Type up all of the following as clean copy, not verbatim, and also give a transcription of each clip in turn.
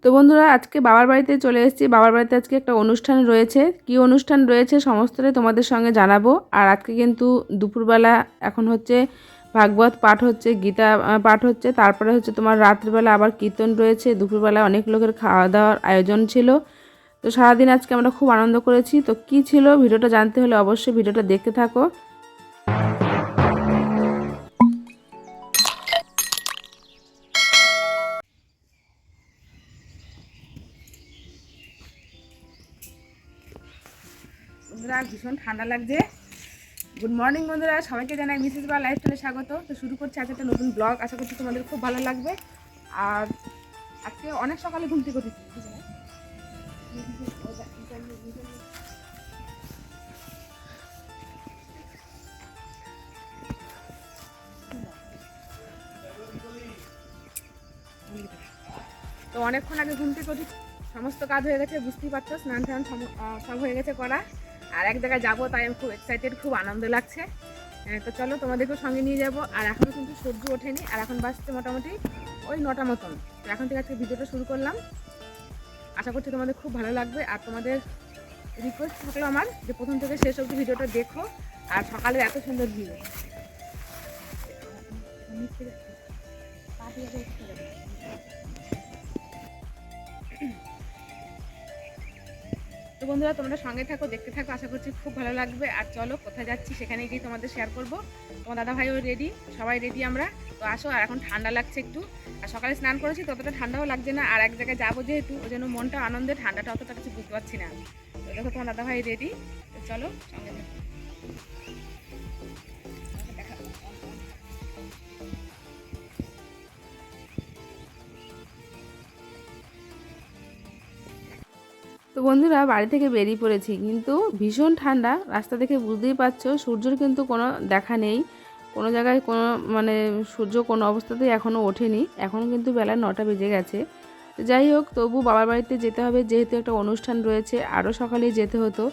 তো বন্ধুরা আজকে বাবার বাড়িতে চলে এসেছি। বাবার বাড়িতে আজকে একটা অনুষ্ঠান রয়েছে। কি অনুষ্ঠান রয়েছে সমস্তটাই তোমাদের সঙ্গে জানাবো। আর আজকে কিন্তু দুপুরবেলা এখন হচ্ছে ভাগবত পাঠ হচ্ছে, গীতা পাঠ হচ্ছে, তারপরে হচ্ছে তোমার রাত্রিবেলা আবার কীর্তন রয়েছে, দুপুরবেলা অনেক লোকের খাওয়া দাওয়ার আয়োজন ছিল। তো সারাদিন আজকে আমরা খুব আনন্দ করেছি। তো কি ছিল ভিডিওটা জানতে হলে অবশ্যই ভিডিওটা দেখতে থাকো। বন্ধুরা ভীষণ ঠান্ডা লাগছে। গুড মর্নিং বন্ধুরা, সবাইকে জানাই মিসেস বা লাইফস্টাইলে স্বাগত। তো শুরু করছি আজকে একটা নতুন ব্লগ, আশা করছি তোমাদের খুব ভালো লাগবে। আর আজকে অনেক সকালে ঘুম থেকে উঠেছি। তো অনেকক্ষণ আগে ঘুম থেকে উঠেছি, সমস্ত কাজ হয়ে গেছে, বুঝতেই পারছো, স্নান টান সব হয়ে গেছে করা। আর এক জায়গায় যাবো, তাই আমি খুব এক্সাইটেড, খুব আনন্দ লাগছে। তো চলো তোমাদেরকেও সঙ্গে নিয়ে যাব। আর এখনও কিন্তু সূর্য ওঠেনি, আর এখন বাজছে মোটামুটি ওই 9টা মতন। তো এখন থেকে আজকে ভিডিওটা শুরু করলাম, আশা করছি তোমাদের খুব ভালো লাগবে। আর তোমাদের রিকোয়েস্ট থাকলো আমার যে প্রথম থেকে শেষ অবধি ভিডিওটা দেখো। আর সকালের এত সুন্দর ভিউ, তো বন্ধুরা তোমরা সঙ্গে থাকো, দেখতে থাকো, আশা করছি খুব ভালো লাগবে। আর চলো কোথায় যাচ্ছি সেখানে গিয়ে তোমাদের শেয়ার করবো। তোমার দাদা ভাইও রেডি, সবাই রেডি আমরা। তো আসো। আর এখন ঠান্ডা লাগছে একটু, আর সকালে স্নান করেছি ততটা ঠান্ডাও লাগছে না। আর এক জায়গায় যাবো যেহেতু, ওই জন্য মনটা আনন্দে, ঠান্ডাটা অতটা কিছু বুঝতে পারছি না। তো দেখো তোমার দাদা ভাই রেডি, তো চলো সঙ্গে থাকো। তো বন্ধুরা বাড়ি থেকে বেরিয়ে পড়েছি, কিন্তু ভীষণ ঠান্ডা। রাস্তা দেখে বুঝতেই পারছো সূর্যের কিন্তু কোনো দেখা নেই, কোনো জায়গায় কোনো মানে সূর্য কোনো অবস্থাতেই এখনও ওঠেনি। এখনও কিন্তু বেলা 9টা বেজে গেছে। তো যাই হোক, তবু বাবার বাড়িতে যেতে হবে, যেহেতু একটা অনুষ্ঠান রয়েছে। আরও সকালেই যেতে হতো,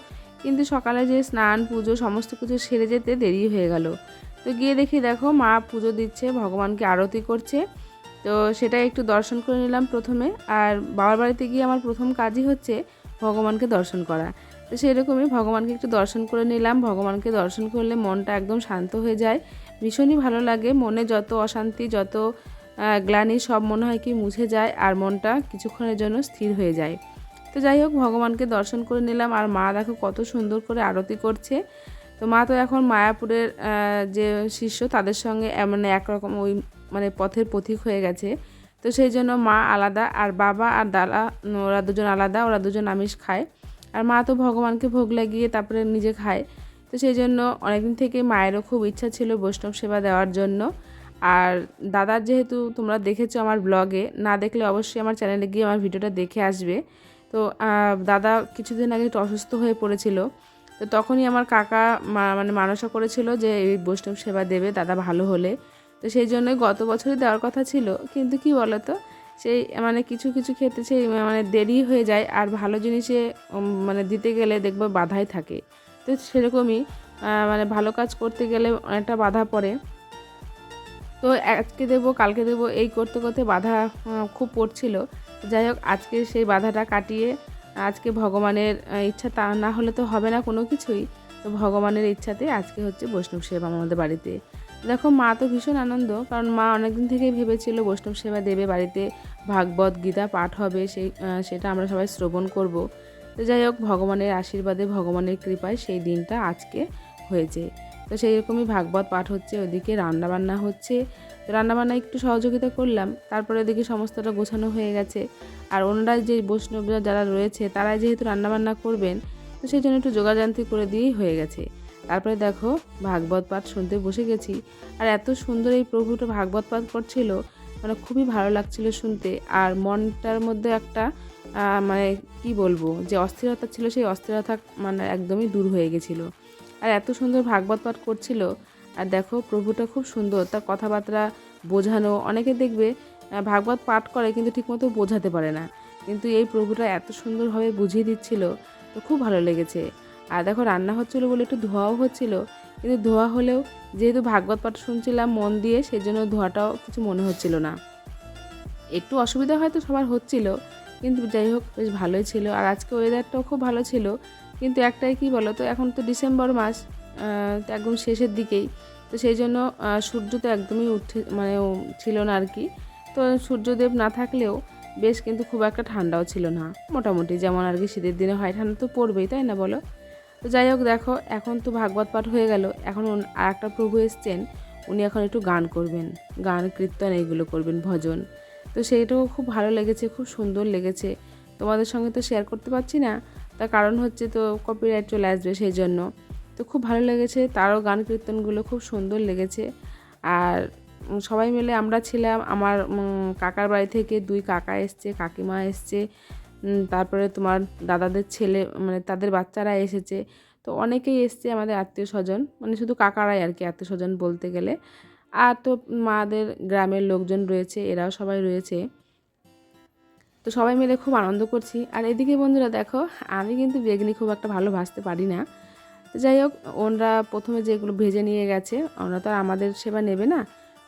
কিন্তু সকালে যে স্নান পুজো সমস্ত কিছু সেরে যেতে দেরি হয়ে গেল। তো গিয়ে দেখি, দেখো মা পুজো দিচ্ছে, ভগবানকে আরতি করছে। তো সেটা একটু দর্শন করে নিলাম প্রথমে। আর বাবার বাড়িতে গিয়ে আমার প্রথম কাজই হচ্ছে ভগবানকে দর্শন করা। তো সেরকমই ভগবানকে একটু দর্শন করে নিলাম। ভগবানকে দর্শন করলে মনটা একদম শান্ত হয়ে যায়, ভীষণই ভালো লাগে। মনে যত অশান্তি, যত গ্লানি সব মনে হয় কি মুছে যায়, আর মনটা কিছুক্ষণের জন্য স্থির হয়ে যায়। তো যাই হোক, ভগবানকে দর্শন করে নিলাম। আর মা দেখো কত সুন্দর করে আরতি করছে। তো মা তো এখন মায়াপুরের যে শিষ্য তাদের সঙ্গে মানে একরকম ওই মানে পথের পথিক হয়ে গেছে। তো সেই জন্য মা আলাদা, আর বাবা আর দাদা ওরা দুজন আলাদা, ওরা দুজন আমিষ খায়। আর মা তো ভগবানকে ভোগ লাগিয়ে তারপরে নিজে খায়। তো সেই জন্য অনেকদিন থেকে মায়েরও খুব ইচ্ছা ছিল বৈষ্ণব সেবা দেওয়ার জন্য। আর দাদার যেহেতু তোমরা দেখেছো আমার ব্লগে, না দেখলে অবশ্যই আমার চ্যানেলে গিয়ে আমার ভিডিওটা দেখে আসবে। তো দাদা কিছুদিন আগে একটু অসুস্থ হয়ে পড়েছিল। তো তখনই আমার কাকা মানে মানসা করেছিল যে এই বৈষ্ণব সেবা দেবে দাদা ভালো হলে। তো সেই জন্যই গত বছরই দেওয়ার কথা ছিল, কিন্তু কি বলতো, সেই মানে কিছু কিছু ক্ষেত্রে সেই মানে দেরি হয়ে যায়। আর ভালো জিনিসে মানে দিতে গেলে দেখবো বাধাই থাকে। তো সেরকমই মানে ভালো কাজ করতে গেলে অনেকটা বাধা পড়ে। তো আজকে দেবো কালকে দেবো এই করতে করতে বাধা খুব পড়ছিল। যাই হোক, আজকে সেই বাধাটা কাটিয়ে আজকে ভগবানের ইচ্ছা, তা না হলে তো হবে না কোনো কিছুই। তো ভগবানের ইচ্ছাতে আজকে হচ্ছে বৈষ্ণব সেবা আমাদের বাড়িতে। দেখো মা তো ভীষণ আনন্দ, কারণ মা অনেকদিন থেকেই ভেবেছিল বৈষ্ণব সেবা দেবে বাড়িতে, ভাগবত গীতা পাঠ হবে, সেটা আমরা সবাই শ্রবণ করব। তো যাই হোক, ভগবানের আশীর্বাদে ভগবানের কৃপায় সেই দিনটা আজকে হয়েছে। তো সেই রকমই ভাগবত পাঠ হচ্ছে, ওদিকে রান্নাবান্না হচ্ছে। তো রান্নাবান্না একটু সহযোগিতা করলাম, তারপরে ওদিকে সমস্তটা গোছানো হয়ে গেছে। আর ওনারা যে বৈষ্ণব যারা রয়েছে তারাই যেহেতু রান্নাবান্না করবেন, তো সেই জন্য একটু যোগাযান্ত্রিক করে দিয়েই হয়ে গেছে। তারপরে দেখো ভাগবত পাঠ শুনতে বসে গেছি। আর এত সুন্দর এই প্রভুটা ভাগবত পাঠ করছিল, মানে খুবই ভালো লাগছিল শুনতে। আর মনটার মধ্যে একটা মানে কি বলবো, যে অস্থিরতা ছিল সেই অস্থিরতা মানে একদমই দূর হয়ে গেছিলো। আর এত সুন্দর ভাগবত পাঠ করছিল। আর দেখো প্রভুটা খুব সুন্দর, তার কথাবার্তা বোঝানো। অনেকে দেখবে ভাগবত পাঠ করে কিন্তু ঠিকমতো বোঝাতে পারে না, কিন্তু এই প্রভুটা এত সুন্দরভাবে বুঝিয়ে দিচ্ছিল, তো খুব ভালো লেগেছে। আর দেখো রান্না হচ্ছিলো বলে একটু ধোঁয়াও হচ্ছিল, কিন্তু ধোঁয়া হলেও যেহেতু ভাগবত পাঠ শুনছিলাম মন দিয়ে, সেই জন্য ধোঁয়াটাও কিছু মনে হচ্ছিল না। একটু অসুবিধা হয়তো সবার হচ্ছিল, কিন্তু যাই হোক বেশ ভালোই ছিল। আর আজকে ওয়েদারটাও খুব ভালো ছিল, কিন্তু একটাই কি বলো তো, এখন তো ডিসেম্বর মাস, তো একদম শেষের দিকেই, তো সেই জন্য সূর্য তো একদমই মানে ছিল না আর কি। তো সূর্যদেব না থাকলেও বেশ কিন্তু খুব একটা ঠান্ডাও ছিল না, মোটামুটি যেমন আর কি শীতের দিনে হয়, ঠান্ডা তো পড়বেই, তাই না বলো। তো যাই হোক দেখো, এখন তো ভাগবত পাঠ হয়ে গেল, এখন আর একটা প্রভু এসছেন, উনি এখন একটু গান করবেন, গান কীর্তন এইগুলো করবেন, ভজন। তো সেইটাও খুব ভালো লেগেছে, খুব সুন্দর লেগেছে। তোমাদের সঙ্গে তো শেয়ার করতে পারছি না, তার কারণ হচ্ছে তো কপিরাইট চলে আসবে, সেই জন্য। তো খুব ভালো লেগেছে, তারও গান কীর্তনগুলো খুব সুন্দর লেগেছে। আর সবাই মিলে আমরা ছিলাম, আমার কাকার বাড়ি থেকে 2 কাকা এসছে, কাকিমা এসছে, তারপরে তোমার দাদাদের ছেলে মানে তাদের বাচ্চারা এসেছে। তো অনেকেই এসছে আমাদের আত্মীয় স্বজন, মানে শুধু কাকারাই আর কি আত্মীয় স্বজন বলতে গেলে। আর তো মাদের গ্রামের লোকজন রয়েছে, এরাও সবাই রয়েছে। তো সবাই মিলে খুব আনন্দ করছি। আর এদিকে বন্ধুরা দেখো, আমি কিন্তু বেগনি খুব একটা ভালো ভাজতে পারি না। তো যাই হোক, ওনরা প্রথমে যেগুলো ভেজে নিয়ে গেছে, ওরা তো আর আমাদের সেবা নেবে না,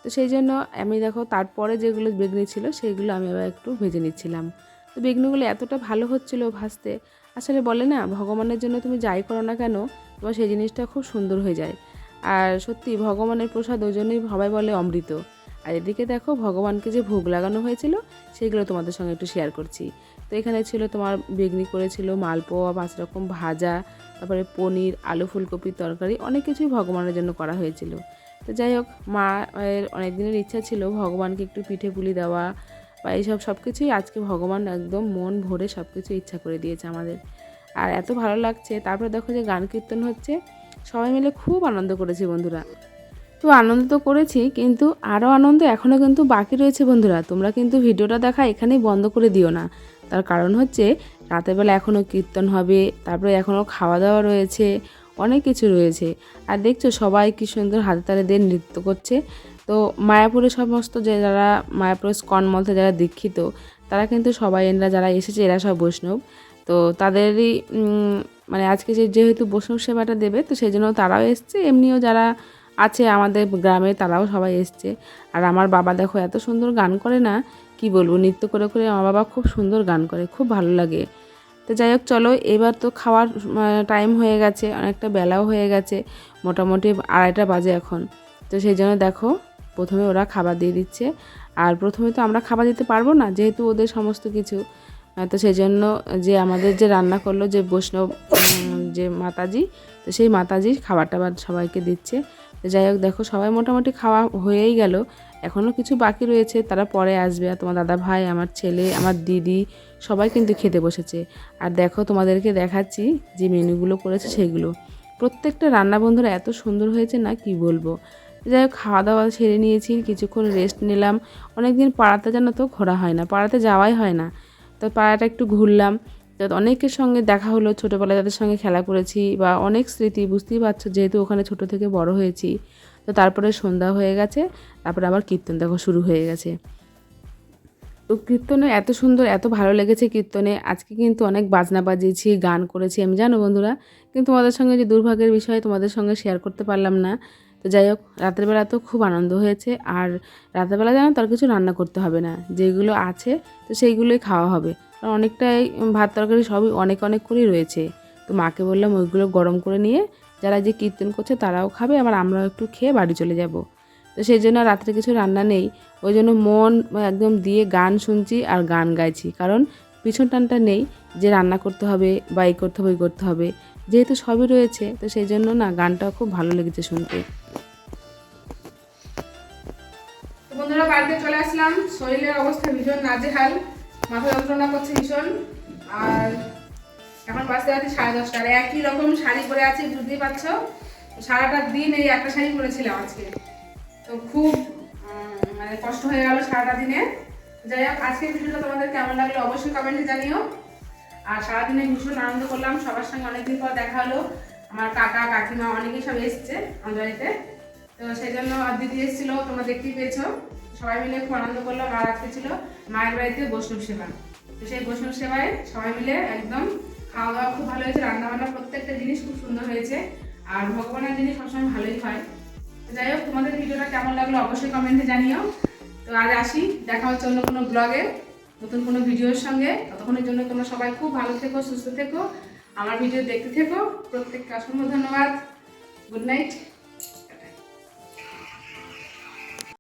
তো সেই জন্য আমি দেখো তারপরে যেগুলো বেগনি ছিল সেইগুলো আমি আবার একটু ভেজে নিচ্ছিলাম। তো বেগনিগুলো এতটা ভালো হচ্ছিল ভাজতে, আসলে বলে না, ভগবানের জন্য তুমি যাই করো না কেন, তোমার সেই জিনিসটা খুব সুন্দর হয়ে যায়। আর সত্যি ভগবানের প্রসাদ ওই জন্যই সবাই বলে অমৃত। আর এদিকে দেখো, ভগবানকে যে ভোগ লাগানো হয়েছিল সেইগুলো তোমাদের সঙ্গে একটু শেয়ার করছি। তো এখানে ছিল তোমার বেগনি করেছিল, মালপোয়া, 5 রকম ভাজা, তারপরে পনির, আলু ফুলকপির তরকারি, অনেক কিছুই ভগবানের জন্য করা হয়েছিল। তো যাই হোক, মায়ের অনেক দিনের ইচ্ছা ছিল ভগবানকে একটু পিঠে পুলি দেওয়া বা এইসব সব কিছুই আজকে ভগবান একদম মন ভরে সব কিছু ইচ্ছা করে দিয়েছে আমাদের। আর এত ভালো লাগছে। তারপরে দেখো যে গান কীর্তন হচ্ছে, সবাই মিলে খুব আনন্দ করেছি বন্ধুরা। তো আনন্দ তো করেছি, কিন্তু আরও আনন্দ এখনও কিন্তু বাকি রয়েছে বন্ধুরা। তোমরা কিন্তু ভিডিওটা দেখা এখানেই বন্ধ করে দিও না, তার কারণ হচ্ছে রাতের বেলা এখনও কীর্তন হবে, তারপরে এখনও খাওয়া দাওয়া রয়েছে, অনেক কিছু রয়েছে। আর দেখছো সবাই কি সুন্দর হাতে তালে দিয়ে নৃত্য করছে। তো মায়াপুরের সমস্ত যে যারা মায়াপুর স্কন মঠে যারা দীক্ষিত, তারা কিন্তু সবাই এরা যারা এসেছে এরা সব বৈষ্ণব। তো তাদেরই মানে আজকে যেহেতু বৈষ্ণব সেবাটা দেবে, তো সেই জন্য তারাও এসছে, এমনিও যারা আছে আমাদের গ্রামে তারাও সবাই এসছে। আর আমার বাবা দেখো এত সুন্দর গান করে না, কি বলবো, নৃত্য করে করে আমার বাবা খুব সুন্দর গান করে, খুব ভালো লাগে। তো যাই হোক চলো, এবার তো খাওয়ার টাইম হয়ে গেছে, অনেকটা বেলাও হয়ে গেছে, মোটামুটি 2:30টা বাজে এখন। তো সেই জন্য দেখো প্রথমে ওরা খাবার দিয়ে দিচ্ছে। আর প্রথমে তো আমরা খাবার দিতে পারবো না, যেহেতু ওদের সমস্ত কিছু। তো সেই জন্য যে আমাদের যে রান্না করলো যে বৈষ্ণব যে মাতাজি, তো সেই মাতাজি খাবার টাবার সবাইকে দিচ্ছে। তো যাই হোক দেখো, সবাই মোটামুটি খাওয়া হয়েই গেল, এখনও কিছু বাকি রয়েছে, তারা পরে আসবে। আর তোমার দাদা ভাই, আমার ছেলে, আমার দিদি সবাই কিন্তু খেতে বসেছে। আর দেখো তোমাদেরকে দেখাচ্ছি যে মেনুগুলো করেছে সেগুলো, প্রত্যেকটা রান্না বন্ধুরা এত সুন্দর হয়েছে না, কি বলবো। যাই হোক, খাওয়া দাওয়া সেরে নিয়েছি, কিছুক্ষণ রেস্ট নিলাম। অনেকদিন পাড়াতে জানো তো ঘোরা হয় না, পাড়াতে যাওয়াই হয় না। তো পাড়াটা একটু ঘুরলাম, অনেকের সঙ্গে দেখা হলো, ছোটোবেলায় যাদের সঙ্গে খেলা করেছি বা অনেক স্মৃতি, বুঝতেই পারছো, যেহেতু ওখানে ছোটো থেকে বড় হয়েছি। তো তারপরে সন্ধ্যা হয়ে গেছে, তারপরে আবার কীর্তন দেখো শুরু হয়ে গেছে। তো কীর্তনে এত সুন্দর, এত ভালো লেগেছে কীর্তনে। আজকে কিন্তু অনেক বাজনা বাজিয়েছি, গান করেছি আমি, জানো বন্ধুরা। কিন্তু তোমাদের সঙ্গে যে দুর্ভাগ্যের বিষয়, তোমাদের সঙ্গে শেয়ার করতে পারলাম না। তো যাই হোক, রাতের বেলা তো খুব আনন্দ হয়েছে। আর রাতের বেলা জানো তার কিছু রান্না করতে হবে না, যেগুলো আছে তো সেইগুলোই খাওয়া হবে। কারণ অনেকটাই ভাত তরকারি সবই অনেক অনেক করেই রয়েছে। তো মাকে বললাম ওইগুলো গরম করে নিয়ে যারা যে কীর্তন করছে তারাও খাবে, আবার আমরাও একটু খেয়ে বাড়ি চলে যাব। তো সেই জন্য রাত্রে কিছু রান্না নেই, ওই জন্য মন একদম দিয়ে গান শুনছি আর গান গাইছি। কারণ পিছন টানটা নেই যে রান্না করতে হবে বা এই করতে হবে ওই করতে হবে, যেহেতু সবই রয়েছে। তো সেই জন্য না, গানটাও খুব ভালো লেগেছে শুনতে। বন্ধুরা বাড়িতে চলে আসলাম, শরীরের অবস্থা ভীষণ নাজেহাল, মাথা যন্ত্রণা করছে ভীষণ। আর এখন বাজতে আছি 10:30, আর একই রকম শাড়ি পরে আছি, বুঝতেই পারছো। সারাটা দিন এই একটা শাড়ি পরেছিলাম আজকে, তো খুব মানে কষ্ট হয়ে গেল সারাটা দিনে। যাই হোক, আজকের ভিডিওটা তোমাদের কেমন লাগলো অবশ্যই কমেন্টে জানিও। আর সারাদিনে ভীষণ আনন্দ করলাম, সবার সঙ্গে অনেকদিন পর দেখা হলো। আমার কাকা কাকিমা অনেকেই সব এসছে আমাদের বাড়িতে, তো সেই জন্য দিদি এসেছিল, তোমরা দেখতেই পেয়েছো। সবাই মিলে খুব আনন্দ করলাম। আর আজকে ছিল মায়ের বাড়িতে বৈষ্ণব সেবা, তো সেই বৈষ্ণব সেবায় সবাই মিলে একদম খাওয়া দাওয়া খুব ভালো হয়েছে, রান্নাবান্না প্রত্যেকটা জিনিস খুব সুন্দর হয়েছে। আর ভগবানের জিনিস সবসময় ভালোই হয়। যাই হোক, তোমাদের ভিডিওটা কেমন লাগলো অবশ্যই কমেন্টে জানিও। তো আজ আসি, দেখা হচ্ছে অন্য কোনো ব্লগে নতুন কোনো ভিডিওর সঙ্গে। ততক্ষণের জন্য তোমরা সবাই খুব ভালো থেকো, সুস্থ থেকো, আমার ভিডিও দেখতে থেকো। প্রত্যেককে অসংখ্য ধন্যবাদ। Good night.